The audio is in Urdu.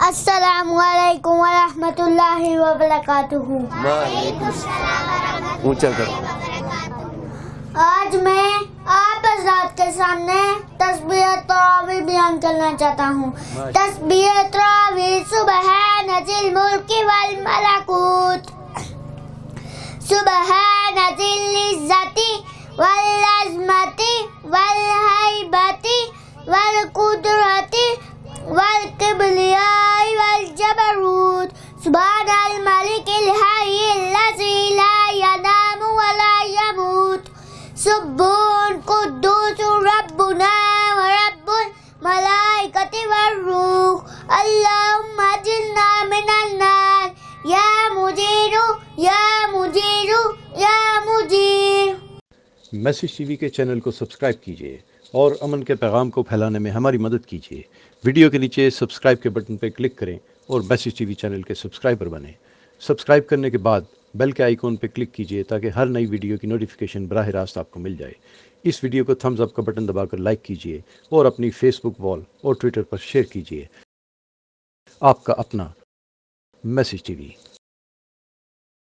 السلام علیکم ورحمۃ اللہ وبرکاتہ۔ اونچا کرو۔ آج میں آپ حضرات کے سامنے تسبیح تراویح بیان کرنا چاہتا ہوں۔ تسبیح تراویح سبحان ذی الملک والملکوت، سبحان ذی العزت والعظمت والہیبت والقدرت والکبریاء والجبروت، سبحان الملک الحی الذی لا ینام ولا یموت، سبحان قدوس ربنا ورب الملائکۃ والروح، اللہم اجرنا من النار، یا مجیر یا مجیر یا مجیر۔ میسج ٹی وی کے چینل کو سبسکرائب کیجیے اور امن کے پیغام کو پھیلانے میں ہماری مدد کیجیے۔ ویڈیو کے نیچے سبسکرائب کے بٹن پر کلک کریں اور میسج ٹی وی چینل کے سبسکرائبر بنیں۔ سبسکرائب کرنے کے بعد بیل کے آئیکن پر کلک کیجیے تاکہ ہر نئی ویڈیو کی نوٹیفیکیشن براہ راست آپ کو مل جائے۔ اس ویڈیو کو تھمز اپ کا بٹن دبا کر لائک کیجیے اور اپنی فیس بک وال اور ٹویٹر پر شیئر کیجیے۔ آپ کا اپنا میسج ٹی وی۔